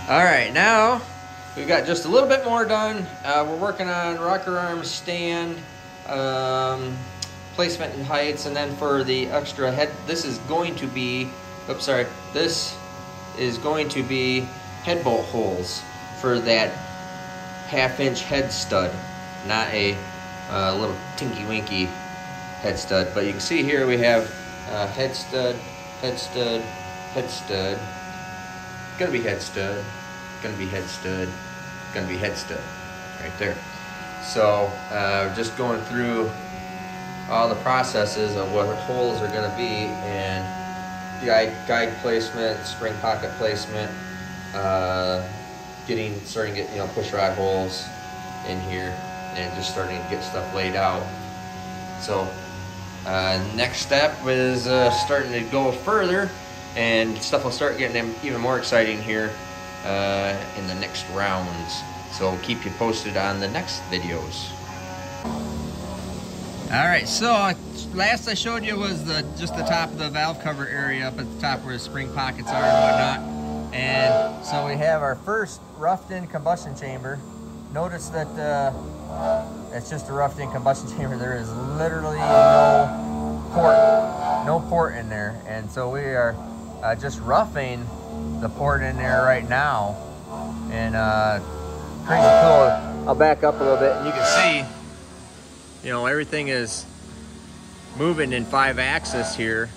All right, now we've got just a little bit more done. We're working on rocker arm stand, placement and heights, and then for the extra head, this is going to be, this is going to be head bolt holes for that 1/2 inch head stud, not a little tinky winky head stud. But you can see here we have head stud, head stud, head stud, gonna be head stud, gonna be head stud, gonna be head stud, right there. So just going through all the processes of what holes are gonna be, and guide placement, spring pocket placement, starting to get push rod holes in here, and just starting to get stuff laid out. So next step is starting to go further, and stuff will start getting even more exciting here in the next rounds. So keep you posted on the next videos. All right, so last I showed you was just the top of the valve cover area up at the top where the spring pockets are and whatnot. And so we have our first roughed-in combustion chamber. Notice that it's just a roughed-in combustion chamber. There is literally no port in there, and so we are just roughing the port in there right now, and pretty cool. I'll back up a little bit, and you can see, everything is moving in 5-axis here.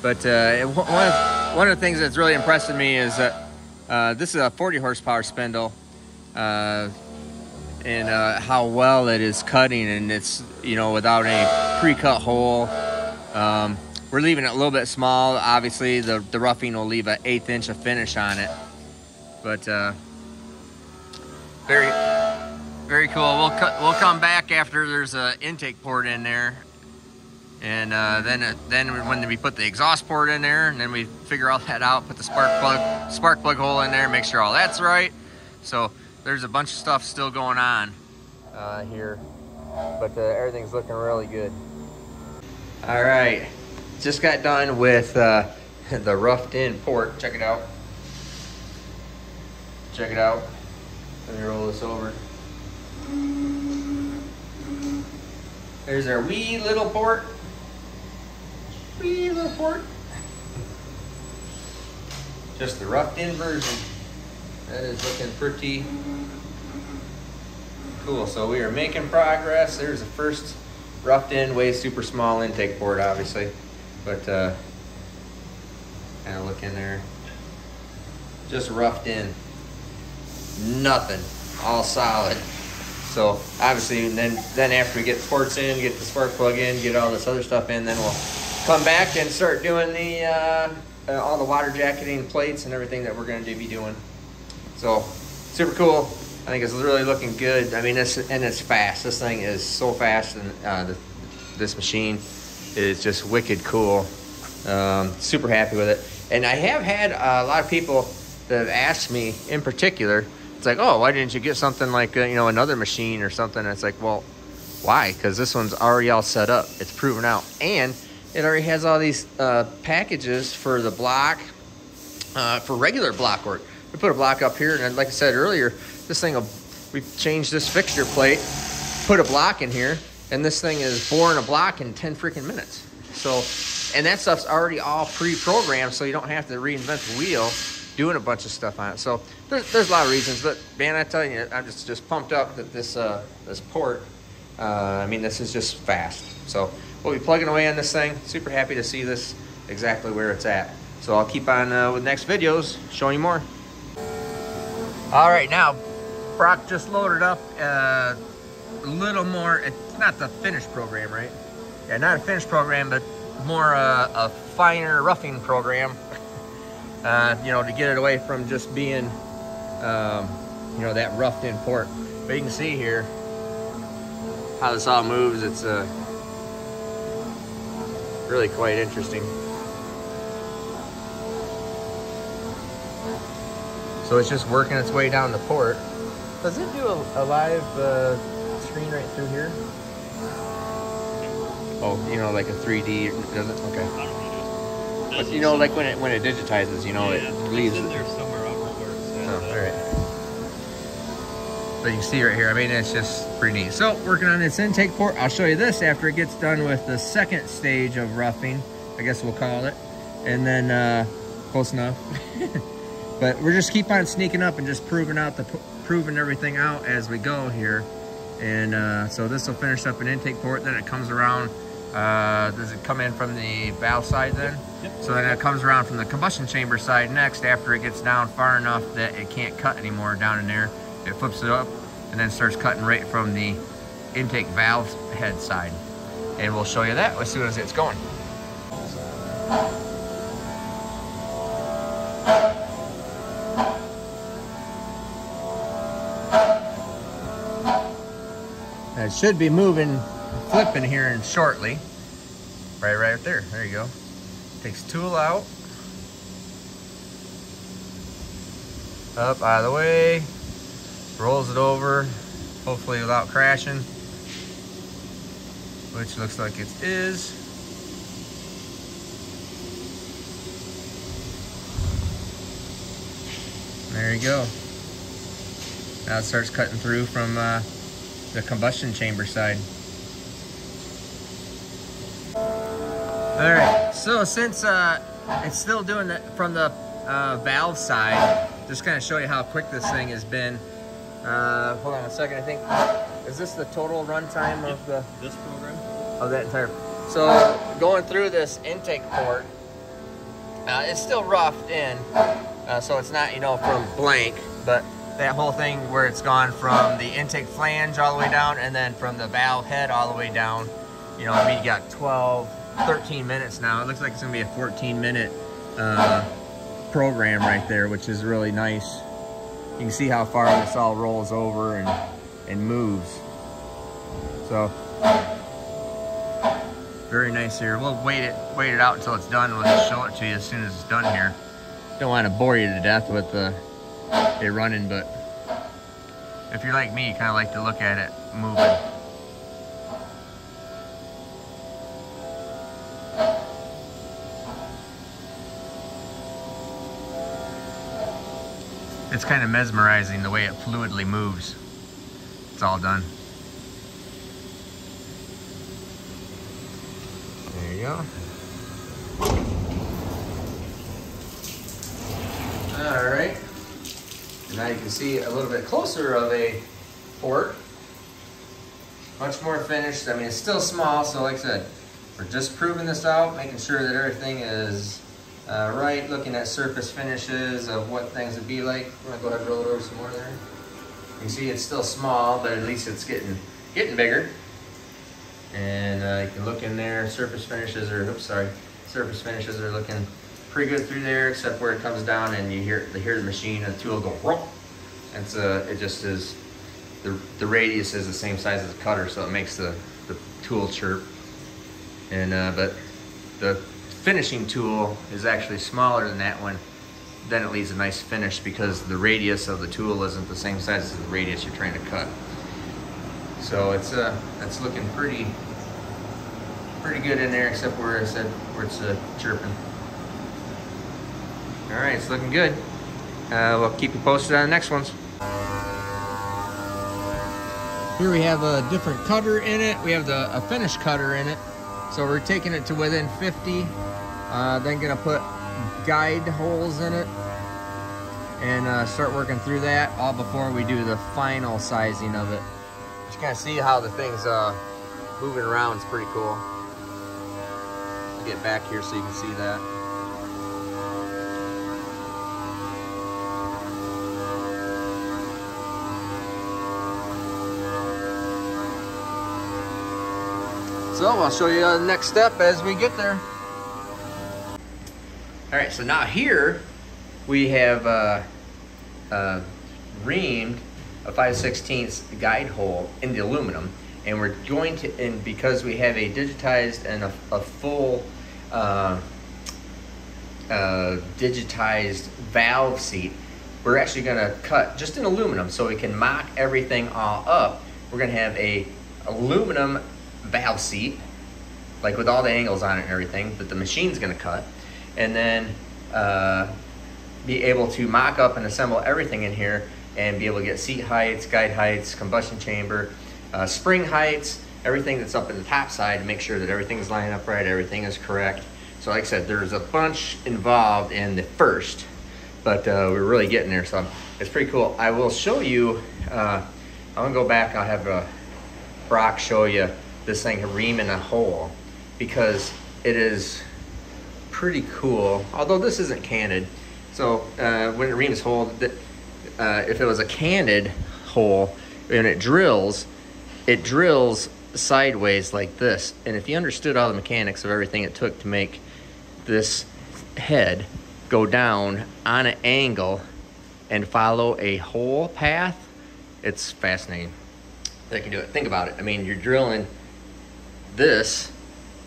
But one of the things that's really impressing me is that this is a 40 horsepower spindle, and how well it is cutting, and it's without any pre-cut hole. We're leaving it a little bit small. Obviously the roughing will leave an 1/8 inch of finish on it, but very, very cool. We'll come back after there's an intake port in there, and then when we put the exhaust port in there, and then we figure all that out, put the spark plug hole in there, make sure all that's right. So there's a bunch of stuff still going on here, but everything's looking really good. All right, just got done with the roughed-in port. Check it out. Check it out. Let me roll this over. There's our wee little port. Wee little port. Just the roughed-in version. That is looking pretty cool. So we are making progress. There's the first roughed-in, way super small intake port, obviously, but kind of look in there. Just roughed in. Nothing. All solid. So obviously, then after we get the ports in, get the spark plug in, get all this other stuff in, then we'll come back and start doing the all the water jacketing plates and everything that we're going to be doing. So super cool. I think it's really looking good. I mean, it's fast. This thing is so fast, and this machine is just wicked cool. Super happy with it. And I have had a lot of people that have asked me in particular, it's like, oh, why didn't you get something like another machine or something? And it's like, well, why? Because this one's already all set up. It's proven out, and it already has all these packages for the block, for regular block work. We put a block up here, and like I said earlier, this thing we changed this fixture plate, put a block in here, and this thing is boring a block in 10 freaking minutes. So, and that stuff's already all pre-programmed, so you don't have to reinvent the wheel doing a bunch of stuff on it. So there's a lot of reasons, but man, I tell you, I'm just pumped up that this port. I mean, this is just fast. So we'll be plugging away on this thing. Super happy to see this exactly where it's at. So I'll keep on with next videos showing you more. All right, now Brock just loaded up a little more. It's not the finished program, right? Yeah, not a finished program, but more a finer roughing program. To get it away from just being, that roughed-in port. But you can see here how this all moves. It's really quite interesting. So it's just working its way down the port. Does it do a live screen right through here? Oh, like a 3D, does it? Okay. But like when it digitizes, it leaves. It's in there somewhere. Oh, all right. But you can see right here, I mean, it's just pretty neat. So working on this intake port, I'll show you this after it gets done with the second stage of roughing, I guess we'll call it. And then, close enough. But we're just keep on sneaking up and just proving everything out as we go here. And so this will finish up an intake port, then it comes around. Does it come in from the valve side then? Yep. So then it comes around from the combustion chamber side next after it gets down far enough that it can't cut anymore down in there. It flips it up and then starts cutting right from the intake valve head side. And we'll show you that as soon as it's going. It should be moving, flipping here in shortly. Right there. There you go. Takes tool out. Up, out of the way. Rolls it over, hopefully without crashing, which looks like it is. There you go. Now it starts cutting through from the combustion chamber side. All right, so since it's still doing it from the valve side, just kind of show you how quick this thing has been. Hold on a second, I think, is this the total runtime of this program? Of that entire, so going through this intake port, it's still roughed in, so it's not, you know, from blank, but that whole thing where it's gone from the intake flange all the way down and then from the valve head all the way down, you know, I mean, you got 13 minutes now. It looks like it's gonna be a 14-minute program right there, which is really nice. You can see how far this all rolls over and moves. So very nice here. We'll wait it out until it's done. We'll just show it to you as soon as it's done here. Don't want to bore you to death with it running, but if you're like me, you kind of like to look at it moving. It's kind of mesmerizing the way it fluidly moves. It's all done. There you go. All right. And now you can see a little bit closer of a port. Much more finished. I mean, it's still small, so like I said, we're just proving this out, making sure that everything is right, looking at surface finishes of what things would be like. I'm gonna go ahead and roll it over some more there. You can see it's still small, but at least it's getting bigger. And you can look in there. Surface finishes are, surface finishes are looking pretty good through there, except where it comes down and you hear the machine and the tool go whoop. And it just is, the radius is the same size as the cutter, so it makes the tool chirp. And but the finishing tool is actually smaller than that one. Then it leaves a nice finish because the radius of the tool isn't the same size as the radius you're trying to cut. So it's looking pretty good in there, except where it's chirping. All right, it's looking good. We'll keep you posted on the next ones. Here we have a different cutter in it. We have a finished cutter in it. So we're taking it to within 50. Then gonna put guide holes in it and start working through that all before we do the final sizing of it. Just kind of see how the thing's moving around. It's pretty cool. I'll get back here so you can see that. So I'll show you the next step as we get there. All right, so now here we have reamed a 5/16 guide hole in the aluminum, and we're going to, and because we have a digitized and a full digitized valve seat, we're actually gonna cut just in aluminum so we can mock everything all up. We're gonna have a aluminum valve seat, like with all the angles on it and everything, that the machine's gonna cut. And then be able to mock up and assemble everything in here and be able to get seat heights, guide heights, combustion chamber, spring heights, everything that's up in the top side to make sure that everything's lining up right, everything is correct. So like I said, there's a bunch involved in the first, but we're really getting there, so it's pretty cool. I will show you, I'm gonna go back, I'll have Brock show you this thing reaming a hole, because it is pretty cool, although this isn't candid. So when it reams hole, if it was a candid hole and it drills sideways like this. And if you understood all the mechanics of everything it took to make this head go down on an angle and follow a hole path, it's fascinating. They can do it. Think about it. I mean, you're drilling, this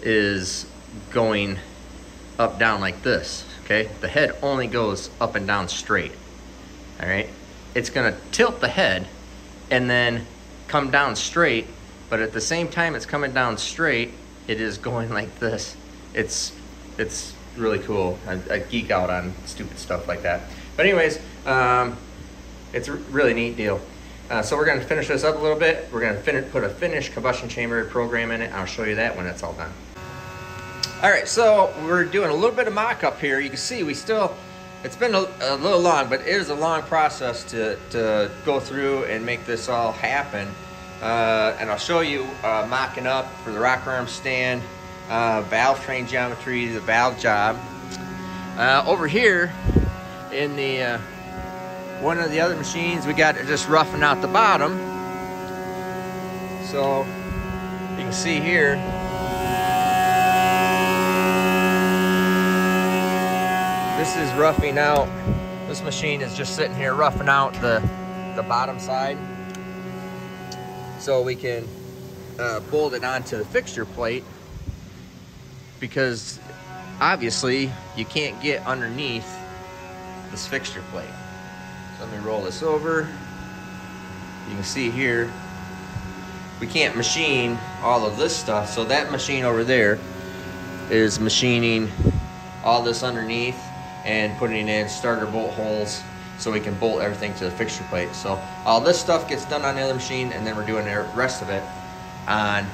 is going up, down like this, okay? The head only goes up and down straight, all right? It's gonna tilt the head and then come down straight, but at the same time it's coming down straight, it is going like this. It's really cool. I geek out on stupid stuff like that. But anyways, it's a really neat deal. So we're gonna finish this up a little bit. We're gonna put a finished combustion chamber program in it. I'll show you that when it's all done. All right, so we're doing a little bit of mock-up here. You can see it's been a little long, but it is a long process to go through and make this all happen. And I'll show you mocking up for the rocker arm stand, valve train geometry, the valve job. Over here in the one of the other machines, we got just roughing out the bottom. So you can see here, this is roughing out. This machine is just sitting here roughing out the bottom side, so we can bolt it onto the fixture plate, because obviously you can't get underneath this fixture plate. So let me roll this over. You can see here, we can't machine all of this stuff, so that machine over there is machining all this underneath and putting in starter bolt holes so we can bolt everything to the fixture plate. So all this stuff gets done on the other machine, and then we're doing the rest of it on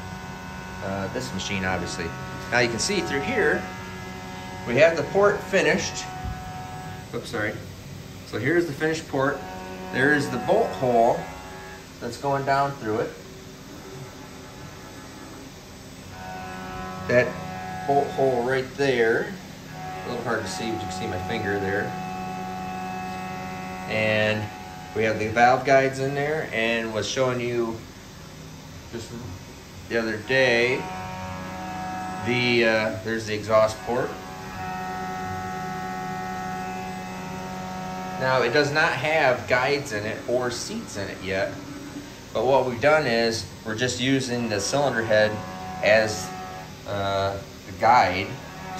this machine, obviously. Now you can see through here, we have the port finished. Oops, sorry. So here's the finished port. There's the bolt hole that's going down through it. That bolt hole right there. A little hard to see, but you can see my finger there. And we have the valve guides in there, and was showing you just the other day, there's the exhaust port. Now it does not have guides in it or seats in it yet, but what we've done is we're just using the cylinder head as the guide,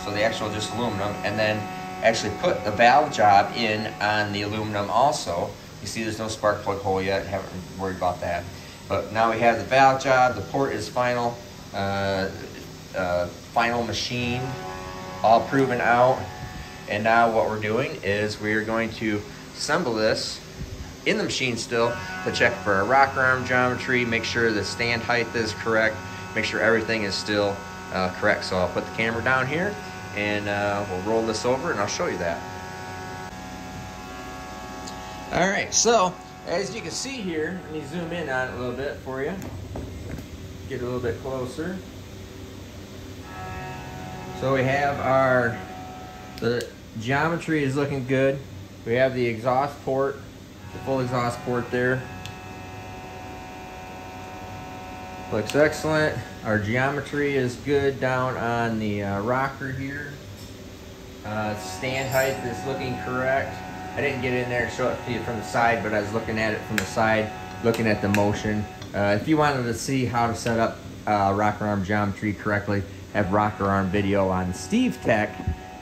so the actual just aluminum, and then actually put the valve job in on the aluminum also. You see there's no spark plug hole yet, haven't worried about that. But now we have the valve job, the port is final, final machine, all proven out. And now what we're doing is we're going to assemble this in the machine still to check for our rocker arm geometry, make sure the stand height is correct, make sure everything is still correct. So I'll put the camera down here and we'll roll this over and I'll show you that. All right, so as you can see here, let me zoom in on it a little bit for you. Get a little bit closer. So we have the geometry is looking good. We have the exhaust port, the full exhaust port there. Looks excellent. Our geometry is good down on the rocker here. Stand height is looking correct. I didn't get in there and show it to you from the side, but I was looking at it from the side, looking at the motion. If you wanted to see how to set up rocker arm geometry correctly, have rocker arm video on Steve Tech.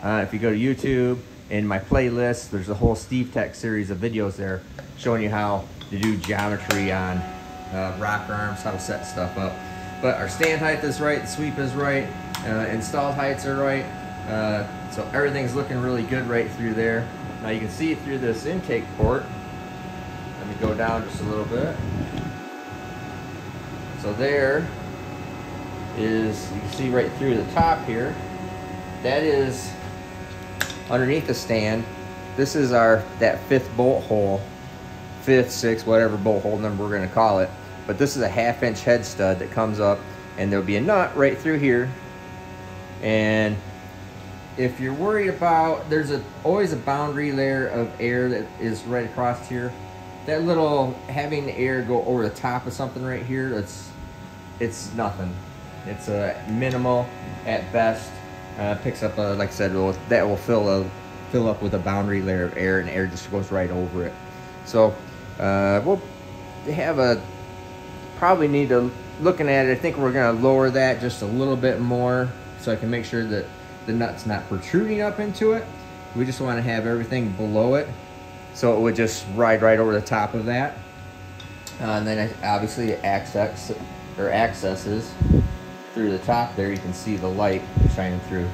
If you go to YouTube, in my playlist, there's a whole Steve Tech series of videos there showing you how to do geometry on rocker arms, how to set stuff up. But our stand height is right, the sweep is right, installed heights are right, so everything's looking really good right through there. Now you can see through this intake port. Let me go down just a little bit. So there is, you can see right through the top here, that is underneath the stand. This is that 5th bolt hole, 5th, 6th, whatever bolt hole number we're going to call it. But this is a 1/2 inch head stud that comes up, and there'll be a nut right through here. And if you're worried about, there's always a boundary layer of air that is right across here. That little, having the air go over the top of something right here, it's nothing. It's minimal at best. Picks up, like I said, that will fill up with a boundary layer of air, and air just goes right over it. So we'll have probably need to, looking at it, I think we're going to lower that just a little bit more so I can make sure that the nut's not protruding up into it. We just want to have everything below it, so it would just ride right over the top of that. And then obviously it accesses through the top there. You can see the light shining through.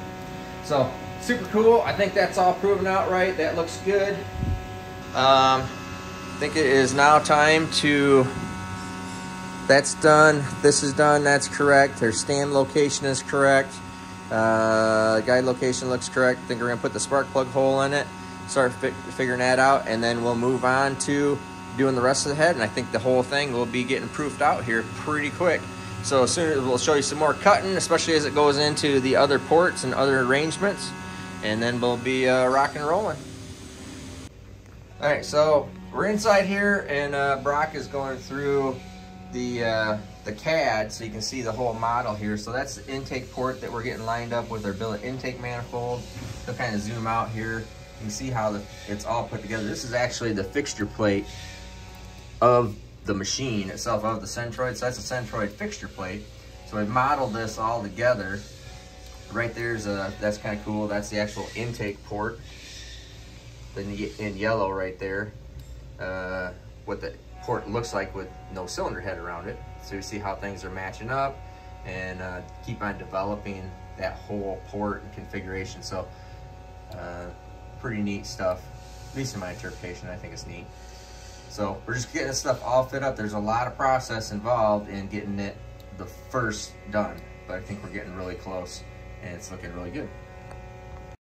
So super cool. I think that's all proven out right. That looks good. I think it is now time to, that's done, this is done, that's correct. Their stand location is correct. Guide location looks correct. I think we're gonna put the spark plug hole in it, start figuring that out, and then we'll move on to doing the rest of the head. And I think the whole thing will be getting proofed out here pretty quick. So as soon as we'll show you some more cutting, especially as it goes into the other ports and other arrangements, and then we'll be rocking and rolling. All right, so we're inside here, and Brock is going through the CAD, so you can see the whole model here. So that's the intake port that we're getting lined up with our billet intake manifold. They'll kind of zoom out here. You can see how it's all put together. This is actually the fixture plate of the machine itself, of the Centroid. So that's a Centroid fixture plate. So we modeled this all together. Right there's that's kind of cool. That's the actual intake port. Then you get in yellow right there, what the port looks like with no cylinder head around it. So you see how things are matching up, and keep on developing that whole port and configuration. So pretty neat stuff, at least in my interpretation. I think it's neat. So we're just getting this stuff all fit up. There's a lot of process involved in getting it the first done, but I think we're getting really close, and it's looking really good.